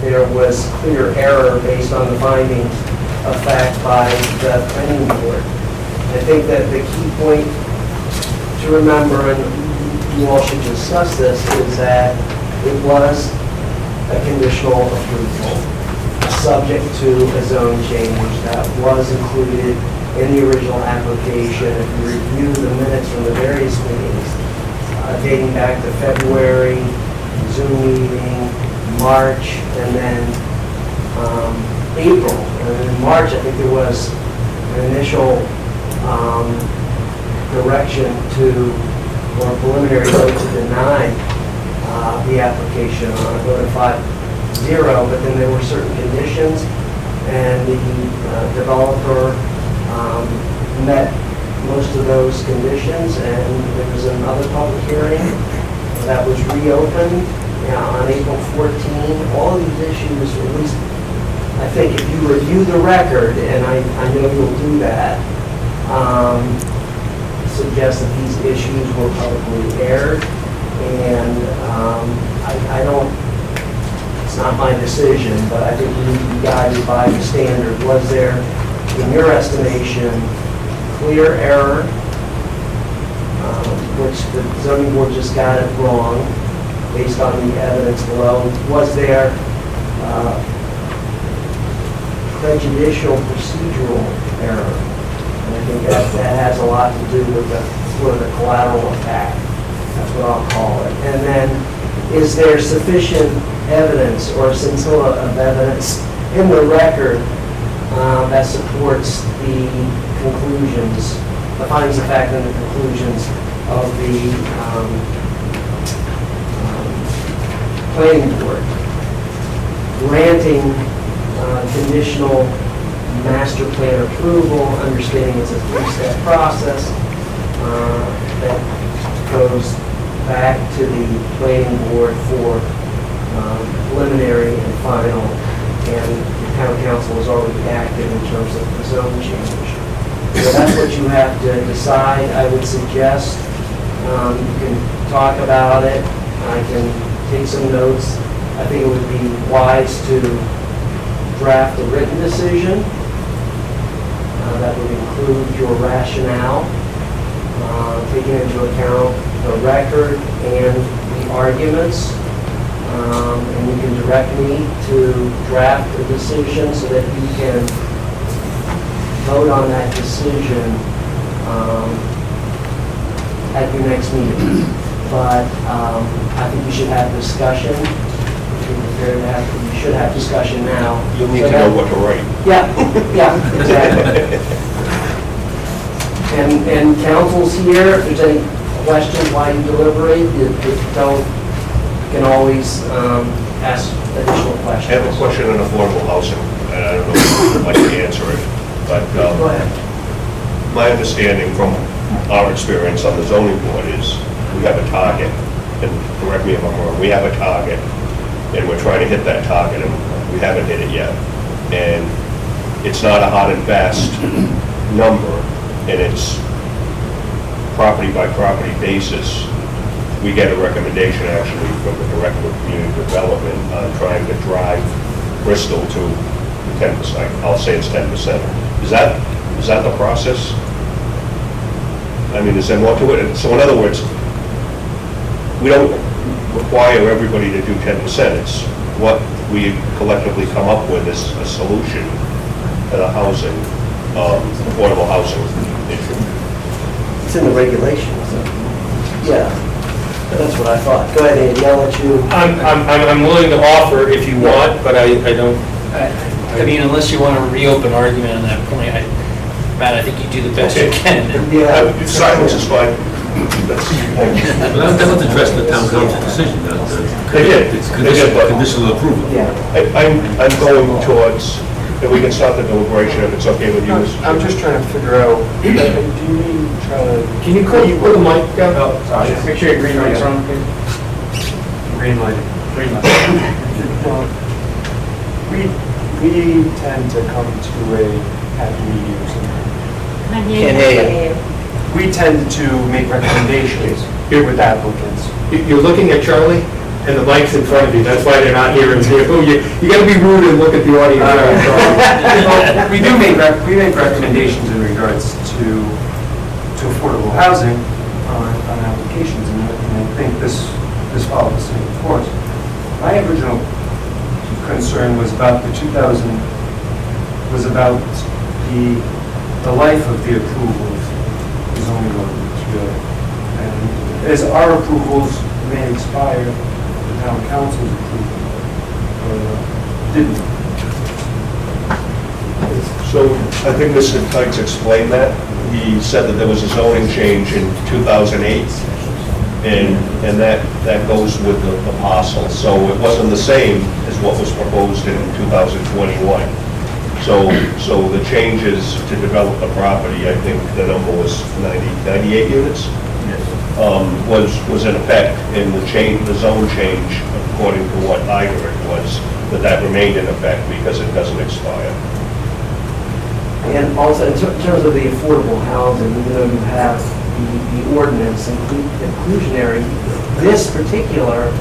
there was clear error based on the finding of fact by the planning board. I think that the key point to remember, and you all should discuss this, is that it was a conditional approval subject to a zone change that was included in the original application. If you review the minutes from the various meetings, dating back to February, Zoom meeting, March, and then April. And in March, I think there was an initial direction to, or preliminary vote to deny the application on a vote of 5-0, but then there were certain conditions, and the developer met most of those conditions, and there was another public hearing that was reopened on April 14. All of these issues, or at least I think if you review the record, and I know you'll do that, suggest that these issues were publicly aired, and I don't, it's not my decision, but I think we need to be guided by the standard. Was there, in your estimation, clear error, which the zoning board just got it wrong based on the evidence below? Was there prejudicial procedural error? And I think that has a lot to do with the sort of the collateral attack. That's what I'll call it. And then, is there sufficient evidence or scintilla of evidence in the record that supports the conclusions, the findings of fact and the conclusions of the planning board, granting conditional master plan approval, understanding it's a three-step process that goes back to the planning board for preliminary and final, and the town council has already acted in terms of the zone change. So that's what you have to decide. I would suggest you can talk about it. I can take some notes. I think it would be wise to draft a written decision that would include your rationale, taking into account the record and the arguments. And you can direct me to draft a decision so that you can vote on that decision at your next meeting. But I think you should have discussion. You should have discussion now. You'll need to know what to write. Yeah, exactly. And council's here. If there's any questions while you deliberate, you can always ask additional questions. I have a question on affordable housing, and I don't know if you'd like to answer it, but Go ahead. my understanding from our experience on the zoning board is we have a target, and correct me if I'm wrong, we have a target, and we're trying to hit that target, and we haven't hit it yet. And it's not a hard and fast number, and it's property by property basis. We get a recommendation actually from the Director of Community Development on trying to drive Bristol to 10%. I'll say it's 10%. Is that the process? I mean, is there more to it? So in other words, we don't require everybody to do 10%. It's what we collectively come up with as a solution to the housing, affordable housing issue. It's in the regulations. Yeah, that's what I thought. Go ahead, Andy, I'll let you. I'm willing to offer if you want, but I don't. I mean, unless you want to reopen argument on that point, Matt, I think you do the best you can. Yeah. Silence is fine. That was addressed in the town council decision. They did. It's They did, but conditional approval. Yeah. I'm going towards, if we can start the deliberation, if it's okay with you. I'm just trying to figure out, do you mean try to... Can you put the mic down? Oh, sorry. Make sure your green light's on. Green light. Green light. We tend to come to a happy medium sometimes. Can't hear you. We tend to make recommendations with applicants. You're looking at Charlie? And the mic's in front of you, that's why they're not hearing you. Oh, you gotta be rude and look at the audience. Well, we make recommendations in regards to affordable housing on applications, and I think this follows the same course. My original concern was about the life of the approvals, the zoning ordinance, really. And as our approvals may expire, the town council's approval didn't. So I think Mr. Tikes explained that. He said that there was a zoning change in 2008, and that goes with the parcel. So it wasn't the same as what was proposed in 2021. So the changes to develop the property, I think the number was 98 units, was in effect, and the zone change, according to what I heard, was that remained in effect because it doesn't expire. And also, in terms of the affordable housing, you have the ordinance inclusionary. This particular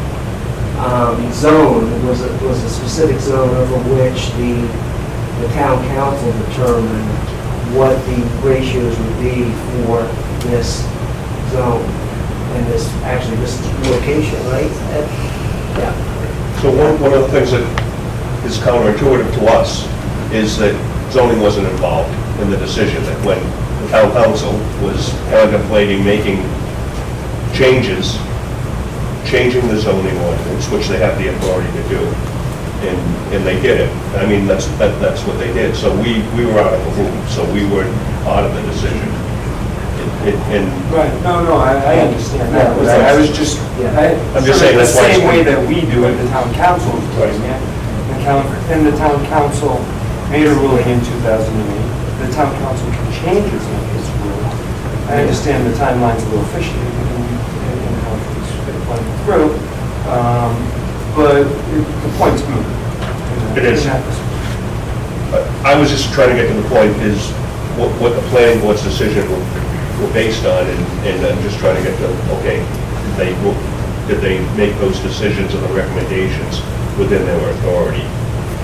zone was a specific zone over which the town council determined what the ratios would be for this zone and this location, right? Yeah. So one of the things that is counterintuitive to us is that zoning wasn't involved in the decision, that when the town council was contemplating making changing the zoning ordinance, which they have the authority to do, and they did it. I mean, that's what they did. So we were out of the loop, so we were out of the decision. Right, no, I understand that. Yeah, I was just, I'm just saying the that's why it's- same way that we do it, the town council is doing it. And the town council made a ruling in 2008. The town council can change its ruling. I understand the timeline's a little fishy and how it's playing through, but the point's moving. It is. I was just trying to get to the point is what the planning board's decision were based on, and I'm just trying to get to, okay, did they make those decisions and the recommendations within their authority?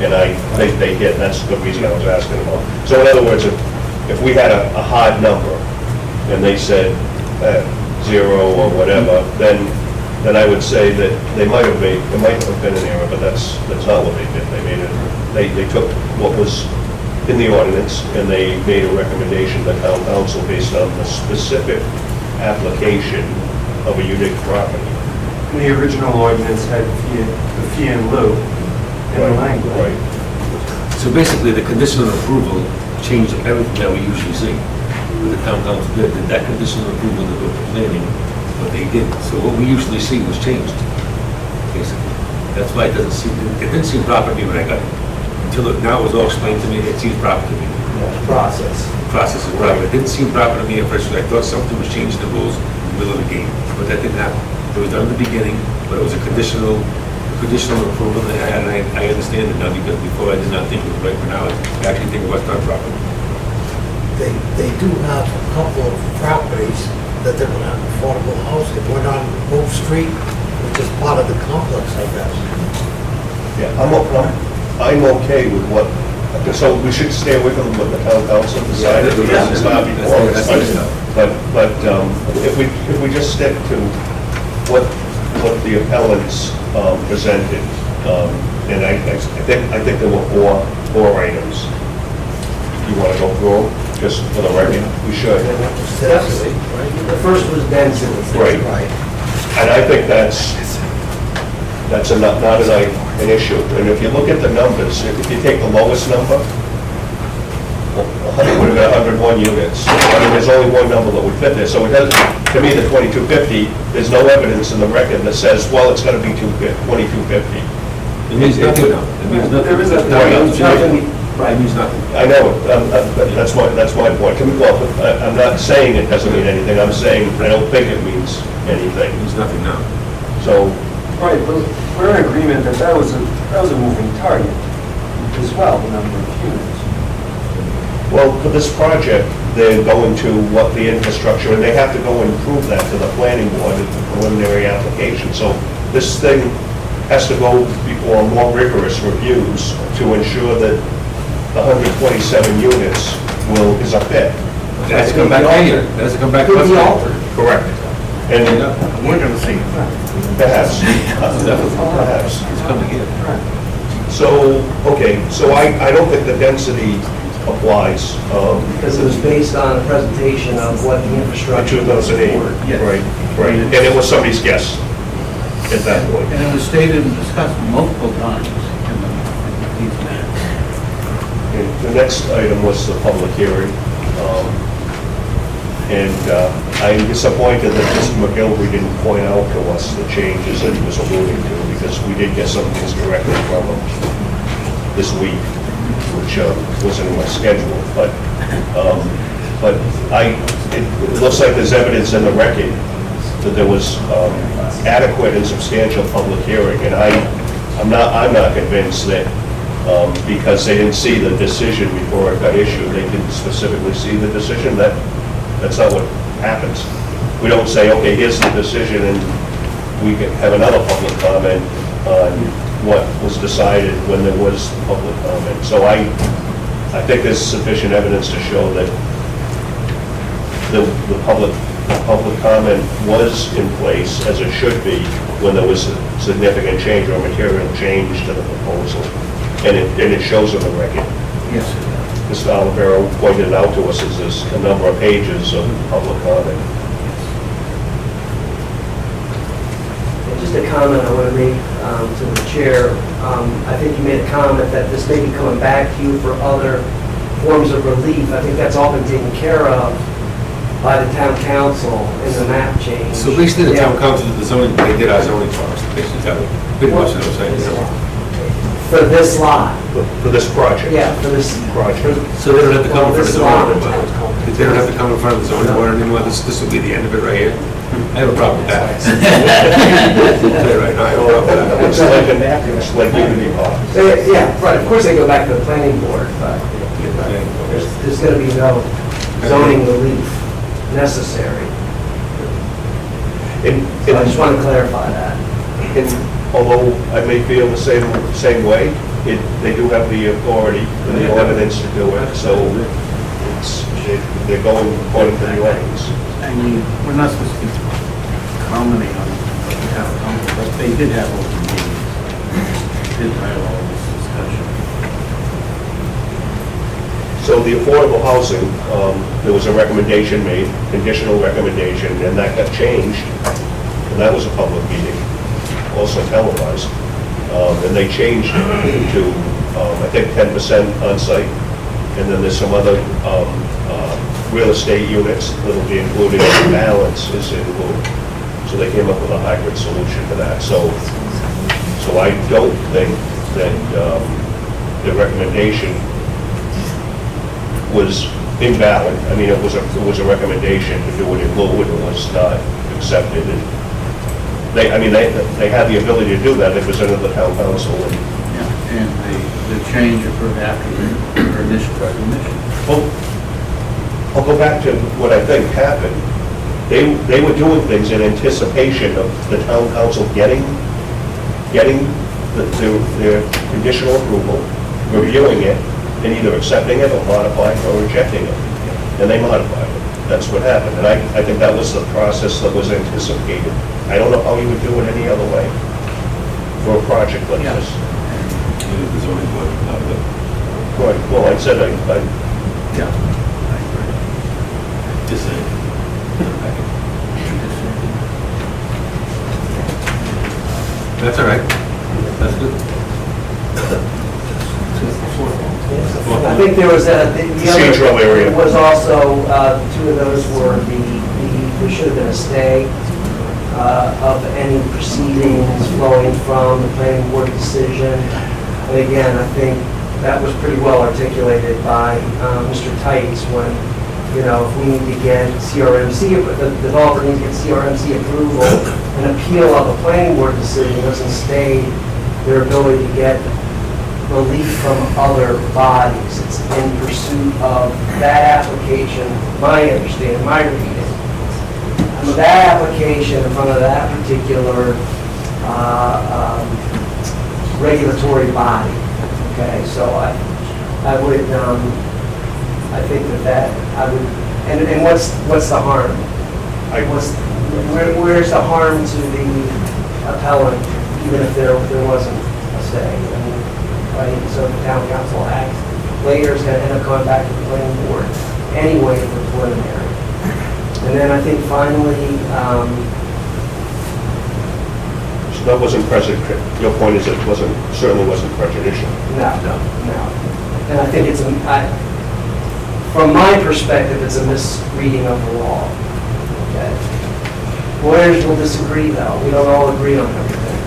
And I think they did. That's the reason I was asking about. So in other words, if we had a hard number and they said 0 or whatever, then I would say that it might have been an error, but that's not what they did. They took what was in the ordinance and they made a recommendation to town council based on the specific application of a unique property. And the original ordinance had the fee in lieu in the language. Right. So basically, the conditional approval changed everything that we usually see. What the town council did that conditional approval to go to planning, what they did. So what we usually see was changed, basically. That's why it didn't seem proper to me when I got it. Until now it was all explained to me, it seems proper to me. Process. The process is proper. It didn't seem proper to me at first. I thought something was changing the rules in the middle of the game, but that didn't happen. It was done in the beginning, but it was a conditional approval, and I understand it now, because before I did not think it was right, but now I actually think it was done properly. They do have a couple of properties that they're going to have affordable housing. One on Move Street, which is part of the complex, I guess. Yeah, I'm okay with what, so we should stay away from what the town council decided, because it's not before us. But if we just stick to what the appellants presented, and I think there were four items. You want to go through them, just for the record? We should. Density, right? The first was density. Right. And I think that's not an issue. And if you look at the numbers, if you take the lowest number, it would have been 101 units. I mean, there's only one number that would fit there. So it doesn't, to me, the 2250, there's no evidence in the record that says, well, it's got to be 2250. It means nothing now. It means nothing. There is a- It means nothing. I know, that's my point. Well, I'm not saying it doesn't mean anything. I'm saying I don't think it means anything. It means nothing now. So, Right, but we're in agreement that was a moving target as well, the number of units. well, for this project, they're going to what the infrastructure, and they have to go and prove that to the planning board at the preliminary application. So this thing has to go before more rigorous reviews to ensure that the 127 units is a fit. It has to come back here, it has to come back. Could be altered. Correct. And We're gonna see. perhaps, Definitely. perhaps. It's coming here. So, okay, so I don't think the density applies. Because it was based on a presentation of what the In infrastructure. 2008, Yes. right, right. And it was somebody's guess at that point. And it was stated and discussed multiple times in these minutes. And the next item was the public hearing. And I'm disappointed that Mr. McGilvery didn't point out to us the changes that he was alluding to, because we did get some things directly from him this week, which wasn't in my schedule, but it looks like there's evidence in the record that there was adequate and substantial public hearing, and I'm not convinced that because they didn't see the decision before it got issued, they didn't specifically see the decision. That's not what happens. We don't say, okay, here's the decision, and we can have another public comment on what was decided when there was public comment. So I think there's sufficient evidence to show that the public comment was in place as it should be when there was a significant change or material change to the proposal. And it shows in the record. Yes, it does. Mr. Olivero pointed out to us, there's a number of pages of public comment. And just a comment I want to make to the chair. I think you made a comment that this may be coming back to you for other forms of relief. I think that's all been taken care of by the town council in the map change. So basically, the town Yeah. council did the zoning, they did our zoning for us, basically, that was pretty much what I'm saying. For this lot, For this project. yeah, for this Project. So they don't have to come in front of the zoning board? Well, They don't have to come in front of the zoning board anymore, this will be the end of it right here? I have a problem with that. Say right now, I have a problem with that. It's like Unity Park. Yeah, right, of course they go back to the planning board, but there's going to be no zoning relief necessary. So I just want to clarify that. And although I may feel the same way, they do have the authority and the evidence to do it, so they're going according to the ordinance. I mean, we're not supposed to be commenting on what the town council, but they did have open meetings. Did have all this discussion. So the affordable housing, there was a recommendation made, conditional recommendation, and that got changed, and that was a public meeting, also televised, and they changed it to, I think, 10% on-site, and then there's some other real estate units that'll be included, and balance is included. So they came up with a hybrid solution to that. So I don't think that the recommendation was invalid. I mean, it was a recommendation to do it in lieu, and it was not accepted. And they had the ability to do that. They presented the town council. Yeah, and the change occurred after their initial recognition. Well, I'll go back to what I think happened. They were doing things in anticipation of the town council getting their conditional approval, reviewing it, and either accepting it or modifying or rejecting it. And they modified it. That's what happened. And I think that was the process that was anticipated. I don't know how you would do it any other way for a project like Yeah. this. The zoning board, not the- Right, well, I said Yeah. I agree. just saying. That's all right, that's good. I think there was the Procedural other, area. it was also, two of those were there should have been a stay of any proceedings flowing from the planning board decision. And again, I think that was pretty well articulated by Mr. Tights when, if we need to get CRMC, the developer needs to get CRMC approval, an appeal of a planning board decision doesn't stay their ability to get relief from other bodies. It's in pursuit of that application, my understanding, my reading. And that application in front of that particular regulatory body. Okay, so I would, I think that I would, and what's the harm? Where's the harm to the appellant, even if there wasn't a stay? I mean, right, so the town council acts, later is gonna end up going back to the planning board anyway for preliminary. And then I think finally, So that wasn't your point is it certainly wasn't prejudicial. no. And I think from my perspective, it's a misreading of the law. Okay. Lawyers will disagree though, we don't all agree on everything.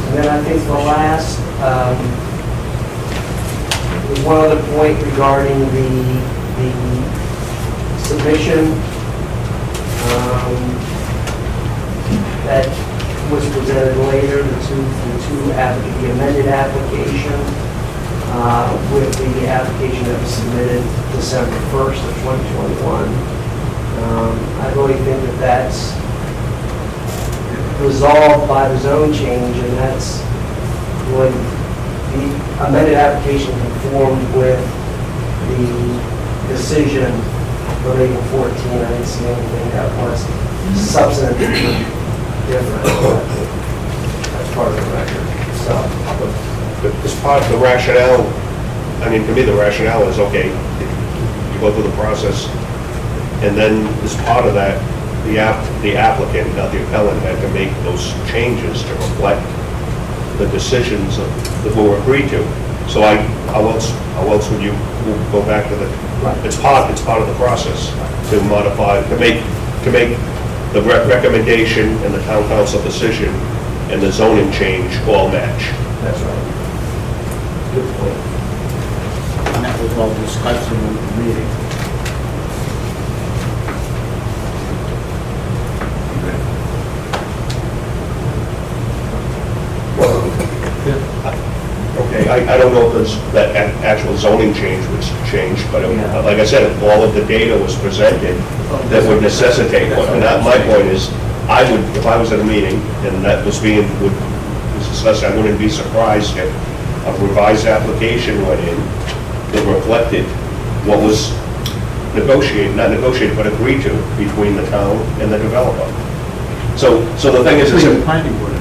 And then I think the last, was one other point regarding the submission that was presented later, the amended application with the application that was submitted December 1st of 2021. I really think that that's resolved by the zone change, and that's when the amended application conformed with the decision relating 14. I didn't see anything that was substantively different. That's part of the record. So, But as part of the rationale, I mean, to me, the rationale is, okay, you go through the process, and then as part of that, the applicant, not the appellant, had to make those changes to reflect the decisions that were agreed to. So how else would you go back to the, it's part of the process to modify, to make the recommendation and the town council decision and the zoning change all match. that's right. Good point. And that was all discussed in the meeting. Okay, I don't know if that actual zoning change was changed, but like I said, if all of the data was presented, that would necessitate one. And my point is, if I was at a meeting and that was discussed, I wouldn't be surprised if a revised application went in that reflected what was not negotiated, but agreed to between the town and the developer. So the thing is, The planning board.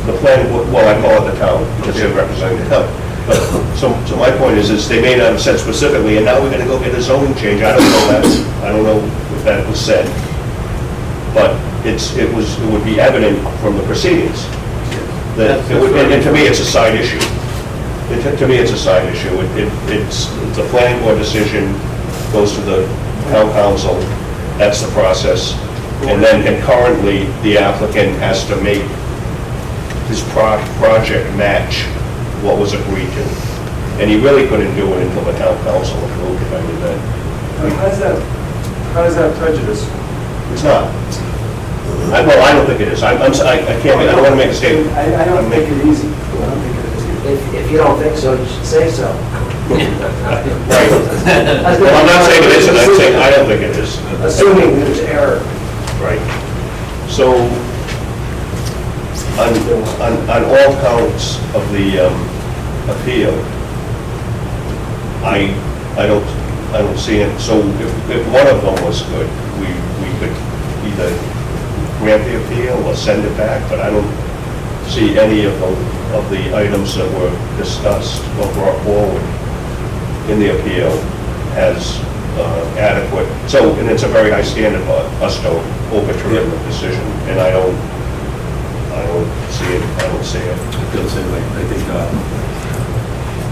the planning, well, I call it the town, because they're representing the town. But, so my point is they may not have said specifically, and now we're gonna go get a zoning change. I don't know if that was said. But it would be evident from the proceedings. And to me, it's a side issue. To me, it's a side issue. It's a planning board decision, goes to the town council, that's the process. And then concurrently, the applicant has to make his project match what was agreed to. And he really couldn't do it until the town council approved it. I mean, How does that prejudice? it's not. Well, I don't think it is. I don't want to make a statement. I don't think it easy. I don't think it is. If you don't think so, you should say so. Right. Well, I'm not saying it isn't, I'm saying I don't think it is. Assuming there's error. Right. So, on all counts of the appeal, I don't see it. So if one of them was good, we could either grant the appeal or send it back, but I don't see any of the items that were discussed or brought forward in the appeal as adequate. So, and it's a very high standard for us to overturn the decision, and I don't see it. I feel the same way. I think,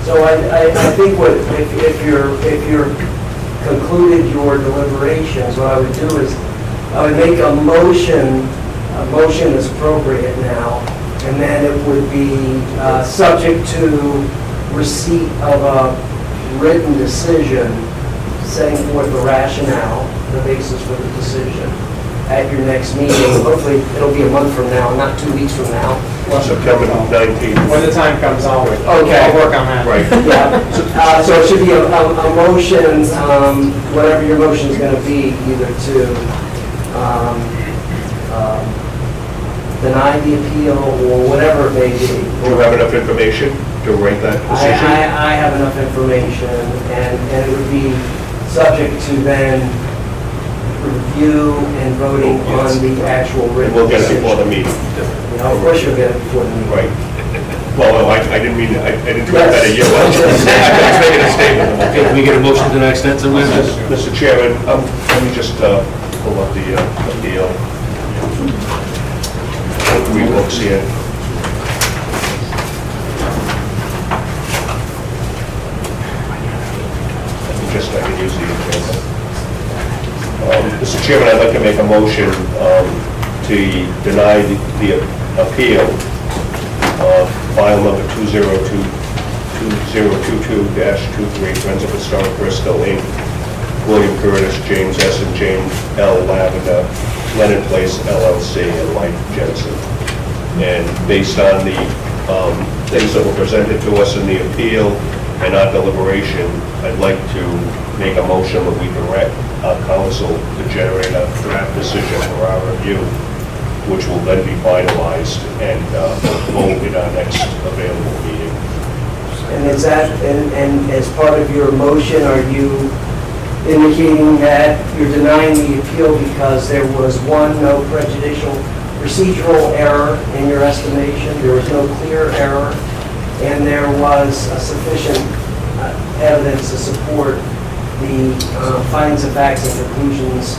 So I think if you're concluded your deliberations, what I would do is, I would make a motion is appropriate now, and then it would be subject to receipt of a written decision setting forth the rationale, the basis for the decision at your next meeting. Hopefully, it'll be a month from now, not 2 weeks from now. September 19th. When the time comes, I'll Okay. I'll work on that. Right. Yeah, so it should be a motion, whatever your motion is going to be, either to deny the appeal, or whatever it may be. Do you have enough information to rate that decision? I have enough information, and it would be subject to then review and voting on the actual And written we'll get it before the decision. meeting. You know, of course you'll get it before the meeting. Right. Well, I didn't mean, I didn't try that at you. I was making a statement. Okay, can we get a motion to that extent, somewhere? Mr. Chairman, let me just pull up the appeal. Three books here. I can use the agenda. Mr. Chairman, I'd like to make a motion to deny the appeal of file number 2022-23, Friends of Historic Bristol, Inc., William Curtis, James S. and James L. Lavender, Lennon Place LLC, and Mike Jensen. And based on the things that were presented to us in the appeal and our deliberation, I'd like to make a motion that we direct our council to generate a draft decision for our review, which will then be finalized and voted in our next available meeting. And is that, and as part of your motion, are you indicating that you're denying the appeal because there was, one, no prejudicial procedural error in your estimation, there was no clear error, and there was sufficient evidence to support the findings of facts and conclusions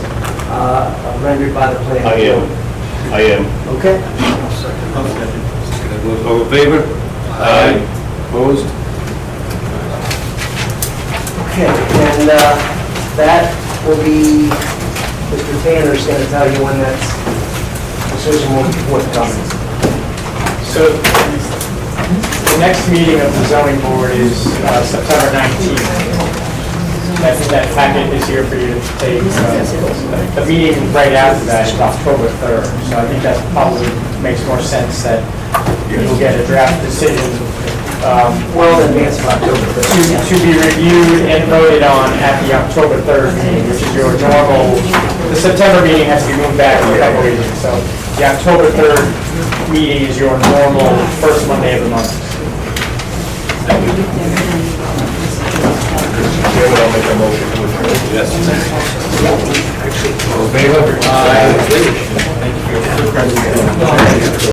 rendered by the planning board? I am. Okay. All in favor? Aye. Opposed? Okay, and that will be, Mr. Tanner's going to tell you when that decision will be forthcoming. So the next meeting of the zoning board is September 19th. I think that packet is here for you to take. The meeting right after that is October 3rd. So I think that probably makes more sense that you'll get a draft decision Well in advance of October 1st. to be reviewed and voted on at the October 3rd meeting, which is your normal, the September meeting has to be moved back a couple reasons. So the October 3rd meeting is your normal first Monday of the month. Chairman, I'll make a motion to adjourn. Yes. All in favor? Aye.